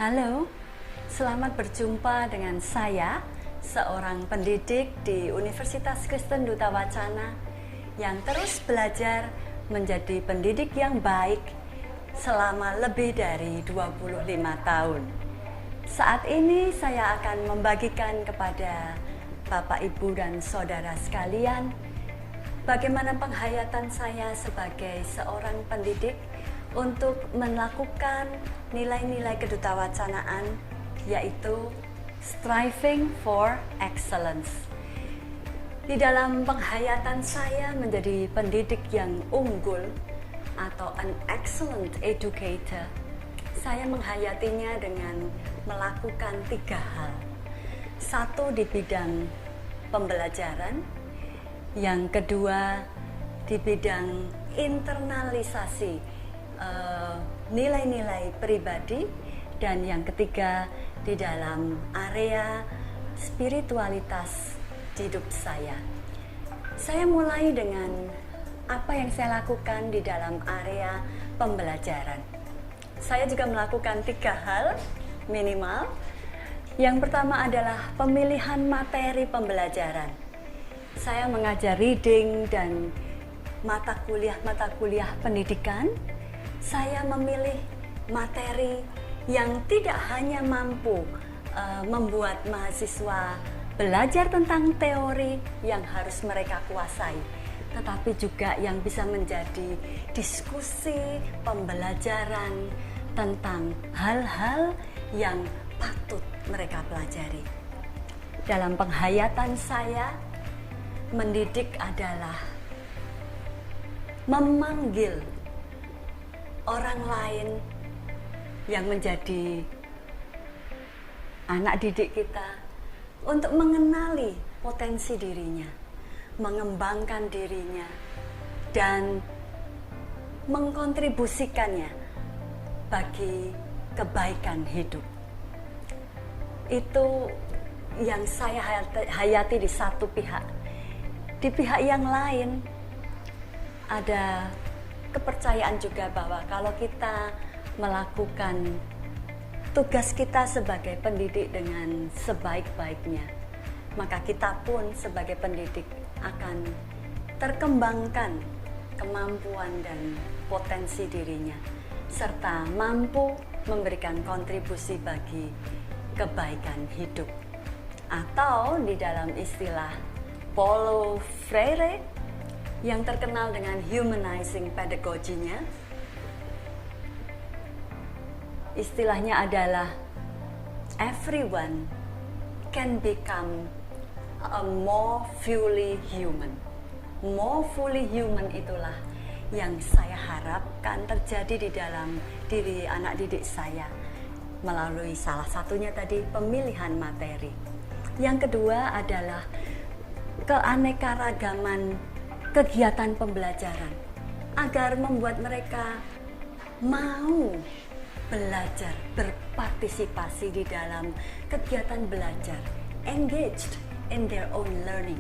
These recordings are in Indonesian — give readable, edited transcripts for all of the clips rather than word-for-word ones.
Halo, selamat berjumpa dengan saya, seorang pendidik di Universitas Kristen Duta Wacana yang terus belajar menjadi pendidik yang baik selama lebih dari 25 tahun. Saat ini saya akan membagikan kepada Bapak, Ibu, dan Saudara sekalian bagaimana penghayatan saya sebagai seorang pendidik untuk melakukan nilai-nilai kedutawacanaan, yaitu striving for excellence. Di dalam penghayatan saya menjadi pendidik yang unggul atau an excellent educator, saya menghayatinya dengan melakukan 3 hal. 1 di bidang pembelajaran, yang kedua di bidang internalisasi nilai-nilai pribadi, dan yang ketiga di dalam area spiritualitas hidup saya. Saya mulai dengan apa yang saya lakukan di dalam area pembelajaran. Saya juga melakukan 3 hal minimal. Yang pertama adalah pemilihan materi pembelajaran. Saya mengajar reading dan mata kuliah pendidikan. Saya memilih materi yang tidak hanya mampu membuat mahasiswa belajar tentang teori yang harus mereka kuasai, tetapi juga yang bisa menjadi diskusi pembelajaran tentang hal-hal yang patut mereka pelajari. Dalam penghayatan saya, mendidik adalah memanggil orang lain yang menjadi anak didik kita untuk mengenali potensi dirinya, mengembangkan dirinya, dan mengkontribusikannya bagi kebaikan hidup. Itu yang saya hayati di satu pihak. Di pihak yang lain ada kepercayaan juga bahwa kalau kita melakukan tugas kita sebagai pendidik dengan sebaik-baiknya, maka kita pun sebagai pendidik akan terkembangkan kemampuan dan potensi dirinya, serta mampu memberikan kontribusi bagi kebaikan hidup. Atau di dalam istilah Paulo Freire yang terkenal dengan humanizing pedagogy-nya, istilahnya adalah everyone can become a more fully human. More fully human itulah yang saya harapkan terjadi di dalam diri anak didik saya melalui salah satunya tadi pemilihan materi. Yang kedua adalah keanekaragaman kegiatan pembelajaran agar membuat mereka mau belajar, berpartisipasi di dalam kegiatan belajar, engaged in their own learning.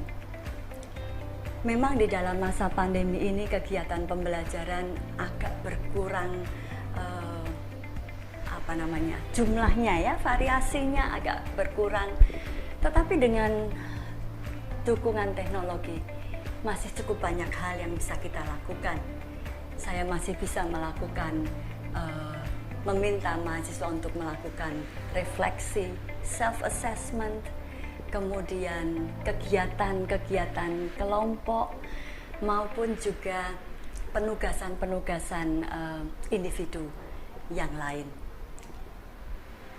Memang di dalam masa pandemi ini kegiatan pembelajaran agak berkurang jumlahnya ya, variasinya agak berkurang. Tetapi dengan dukungan teknologi masih cukup banyak hal yang bisa kita lakukan. Saya masih bisa melakukan meminta mahasiswa untuk melakukan refleksi, self-assessment, kemudian kegiatan-kegiatan kelompok, maupun juga penugasan-penugasan individu yang lain.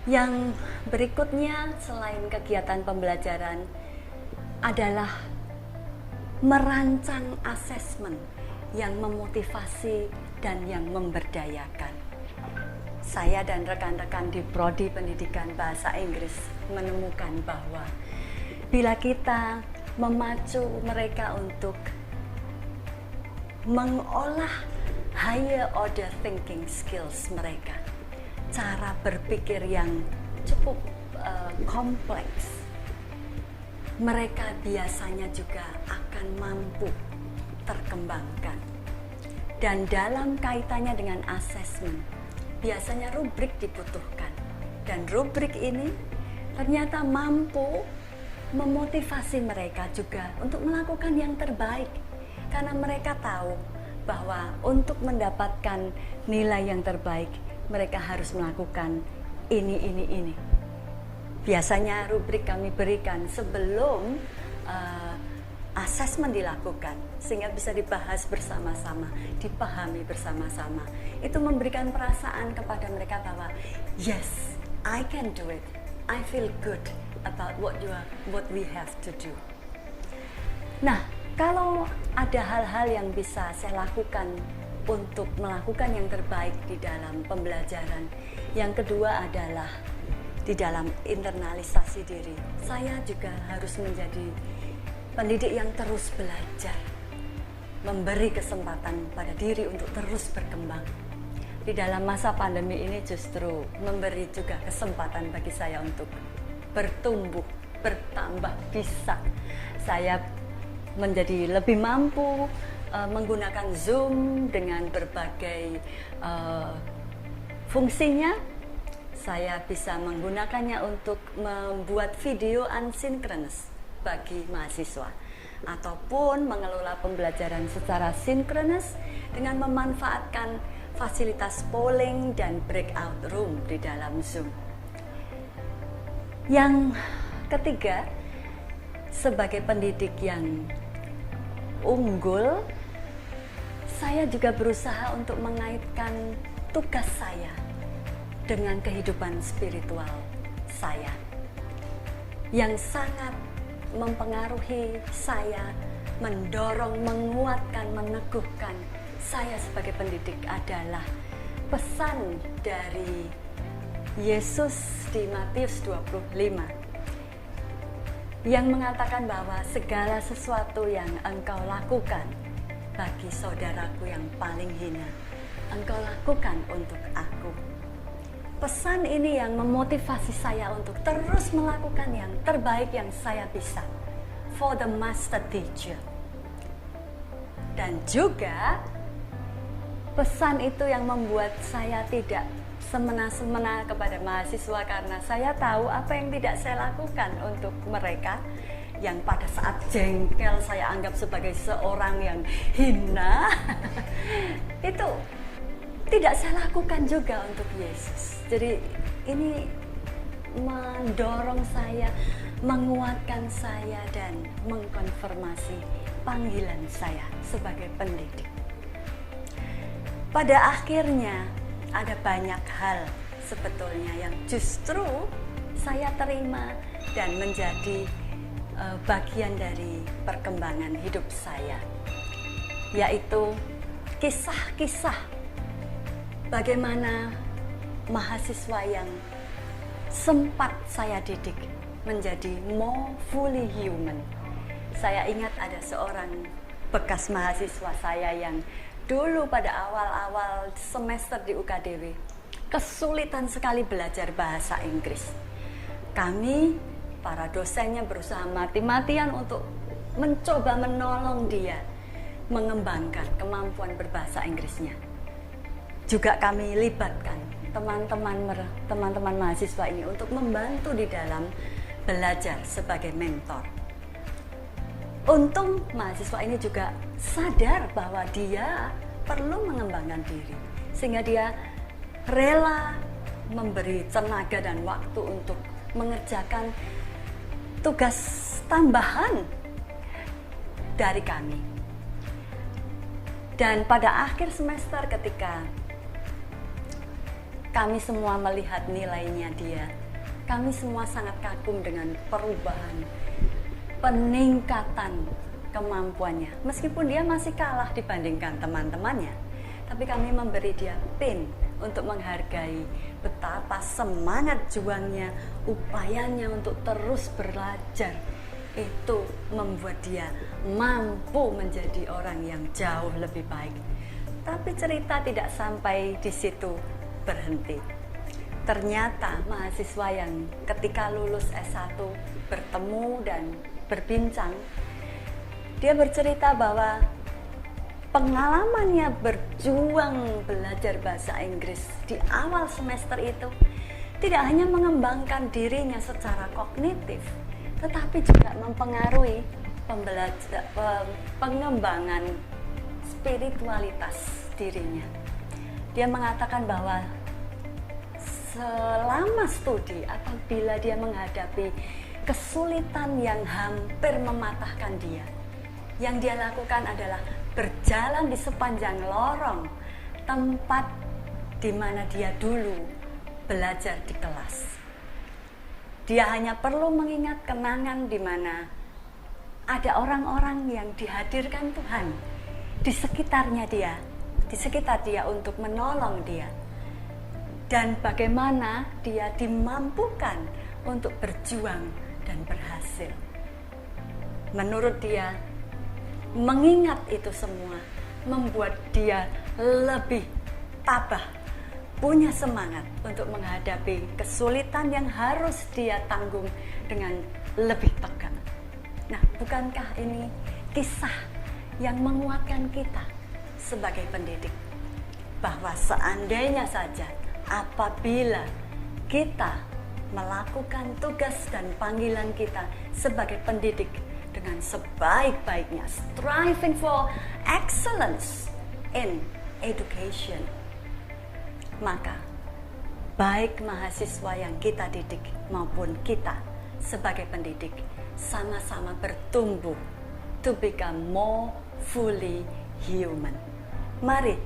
Yang berikutnya selain kegiatan pembelajaran adalah merancang asesmen yang memotivasi dan yang memberdayakan. Saya dan rekan-rekan di Prodi Pendidikan Bahasa Inggris menemukan bahwa bila kita memacu mereka untuk mengolah higher order thinking skills mereka, cara berpikir yang cukup kompleks, mereka biasanya juga akan mampu terkembangkan. Dan dalam kaitannya dengan asesmen, biasanya rubrik dibutuhkan. Dan rubrik ini ternyata mampu memotivasi mereka juga untuk melakukan yang terbaik. Karena mereka tahu bahwa untuk mendapatkan nilai yang terbaik, mereka harus melakukan ini. Biasanya rubrik kami berikan sebelum asesmen dilakukan, sehingga bisa dibahas bersama-sama, dipahami bersama-sama. Itu memberikan perasaan kepada mereka bahwa yes, I can do it. I feel good about what we have to do. Nah, kalau ada hal-hal yang bisa saya lakukan untuk melakukan yang terbaik di dalam pembelajaran, yang kedua adalah di dalam internalisasi diri. Saya juga harus menjadi pendidik yang terus belajar, memberi kesempatan pada diri untuk terus berkembang. Di dalam masa pandemi ini justru memberi juga kesempatan bagi saya untuk bertumbuh, bertambah bisa. Saya menjadi lebih mampu menggunakan Zoom dengan berbagai fungsinya. Saya bisa menggunakannya untuk membuat video asinkronus bagi mahasiswa, ataupun mengelola pembelajaran secara sinkronus dengan memanfaatkan fasilitas polling dan breakout room di dalam Zoom. Yang ketiga, sebagai pendidik yang unggul, saya juga berusaha untuk mengaitkan tugas saya dengan kehidupan spiritual saya, yang sangat mempengaruhi saya, mendorong, menguatkan, meneguhkan saya sebagai pendidik adalah pesan dari Yesus di Matius 25 yang mengatakan bahwa segala sesuatu yang engkau lakukan bagi saudaraku yang paling hina, engkau lakukan untuk aku. Pesan ini yang memotivasi saya untuk terus melakukan yang terbaik yang saya bisa for the master teacher. Dan juga pesan itu yang membuat saya tidak semena-semena kepada mahasiswa, karena saya tahu apa yang tidak saya lakukan untuk mereka yang pada saat jengkel saya anggap sebagai seorang yang hina. Itu tidak saya lakukan juga untuk Yesus. Jadi ini mendorong saya, menguatkan saya, dan mengkonfirmasi panggilan saya sebagai pendidik. Pada akhirnya ada banyak hal sebetulnya yang justru saya terima dan menjadi bagian dari perkembangan hidup saya, yaitu kisah-kisah bagaimana mahasiswa yang sempat saya didik menjadi more fully human. Saya ingat ada seorang bekas mahasiswa saya yang dulu pada awal-awal semester di UKDW kesulitan sekali belajar bahasa Inggris. Kami, para dosennya, berusaha mati-matian untuk mencoba menolong dia mengembangkan kemampuan berbahasa Inggrisnya. Juga kami libatkan teman-teman mahasiswa ini untuk membantu di dalam belajar sebagai mentor. Untung mahasiswa ini juga sadar bahwa dia perlu mengembangkan diri, sehingga dia rela memberi tenaga dan waktu untuk mengerjakan tugas tambahan dari kami. Dan pada akhir semester ketika kami semua melihat nilainya dia, kami semua sangat kagum dengan perubahan, peningkatan kemampuannya. Meskipun dia masih kalah dibandingkan teman-temannya, tapi kami memberi dia pin untuk menghargai betapa semangat juangnya, upayanya untuk terus belajar. Itu membuat dia mampu menjadi orang yang jauh lebih baik. Tapi cerita tidak sampai di situ berhenti. Ternyata mahasiswa yang ketika lulus S1 bertemu dan berbincang, dia bercerita bahwa pengalamannya berjuang belajar bahasa Inggris di awal semester itu tidak hanya mengembangkan dirinya secara kognitif, tetapi juga mempengaruhi pengembangan spiritualitas dirinya. Dia mengatakan bahwa selama studi, apabila dia menghadapi kesulitan yang hampir mematahkan dia, yang dia lakukan adalah berjalan di sepanjang lorong tempat di mana dia dulu belajar di kelas. Dia hanya perlu mengingat kenangan di mana ada orang-orang yang dihadirkan Tuhan di sekitarnya dia, di sekitar dia untuk menolong dia. Dan bagaimana dia dimampukan untuk berjuang dan berhasil. Menurut dia, mengingat itu semua membuat dia lebih tabah, punya semangat untuk menghadapi kesulitan yang harus dia tanggung dengan lebih tegar. Nah, bukankah ini kisah yang menguatkan kita sebagai pendidik? Bahwa seandainya saja apabila kita melakukan tugas dan panggilan kita sebagai pendidik dengan sebaik-baiknya, striving for excellence in education, maka baik mahasiswa yang kita didik maupun kita sebagai pendidik sama-sama bertumbuh to become more fully human. Mari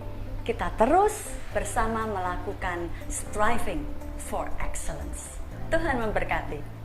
kita terus bersama melakukan striving for excellence. Tuhan memberkati.